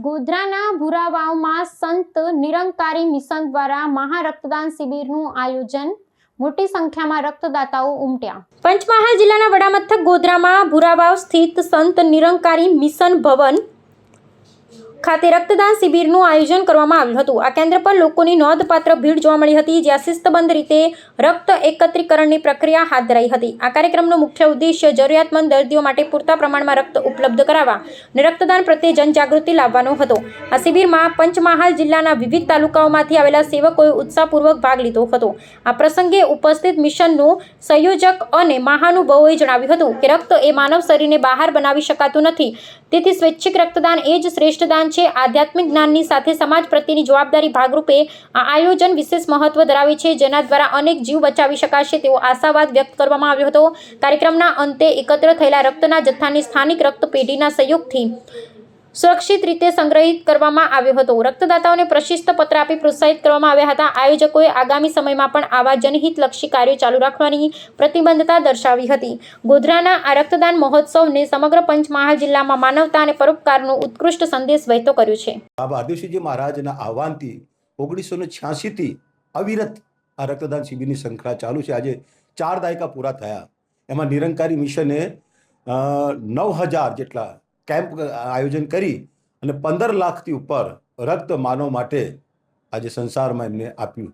ગોધરાના ભુરાવાવમાં સંત નિરંકારી મિશન દ્વારા મહારક્તદાન શિબિરનું આયોજન। મોટી સંખ્યામાં રક્તદાતાઓ ઉમટ્યા। પંચમહાલ જિલ્લાના વડામથક ગોધરામાં ભુરાવાવ સ્થિત સંત નિરંકારી મિશન ભવન ખાતે રક્તદાન શિબિરનું આયોજન કરવામાં આવ્યું હતું। આ કેન્દ્ર પર લોકોની નોંધપાત્ર ભીડ જોવા મળી હતી, જ્યાં શિસ્તબદ્ધ રીતે રક્ત એકત્રીકરણની પ્રક્રિયા હાથ ધરાઈ હતી। આ કાર્યક્રમનો મુખ્ય ઉદ્દેશ્ય જરૂરિયાતમંદ દર્દીઓ માટે પૂરતા પ્રમાણમાં રક્ત ઉપલબ્ધ કરાવવા અને રક્તદાન પ્રત્યે જનજાગૃતિ લાવવાનો હતો। આ શિબિરમાં પંચમહાલ જિલ્લાના વિવિધ તાલુકાઓમાંથી આવેલા સેવકોએ ઉત્સાહપૂર્વક ભાગ લીધો હતો। આ પ્રસંગે ઉપસ્થિત મિશનનો સંયોજક અને મહાનુભાવોએ જણાવ્યું હતું કે રક્ત એ માનવ શરીરને બહાર બનાવી શકાતું નથી, તેથી સ્વૈચ્છિક રક્તદાન એ જ શ્રેષ્ઠ દાન છે। આધ્યાત્મિક જ્ઞાનની સાથે સમાજ પ્રત્યેની જવાબદારી ભાગરૂપે આ આયોજન વિશેષ મહત્વ ધરાવે છે, જેના દ્વારા અનેક જીવ બચાવી શકાશે તેવો આશાવાદ વ્યક્ત કરવામાં આવ્યો હતો। કાર્યક્રમના અંતે એકત્ર થયેલા રક્તના જથ્થાને સ્થાનિક રક્તપેઢીના સહયોગથી સુરક્ષિત રીતે સંગ્રહિત કરવામાં આવ્યો હતો। રક્તદાતાઓને પ્રશસ્તિ પત્ર આપી પ્રોત્સાહિત કરવામાં આવ્યા હતા। આયોજકોએ આગામી સમયમાં પણ આવા જનહિતલક્ષી કાર્યો ચાલુ રાખવાની પ્રતિબદ્ધતા દર્શાવી હતી। ગોધરાના આ રક્તદાન મહોત્સવને સમગ્ર પંચમહાલ જિલ્લામાં માનવતા અને પરોપકારનો ઉત્કૃષ્ટ સંદેશ વહેતો કર્યો છે। બાબા આદિશજી મહારાજના આહવાનથી 1986 થી અવિરત આ રક્તદાન શિબિરની સંખ્યા ચાલુ છે। આજે 4 દાયકા પૂરા થયા। એમાં નિરંકારી મિશને 9000 જેટલા કેમ્પ આયોજન કરી અને 15 લાખથી ઉપર રક્ત માનવ માટે આજે સંસારમાં એમને આપ્યું।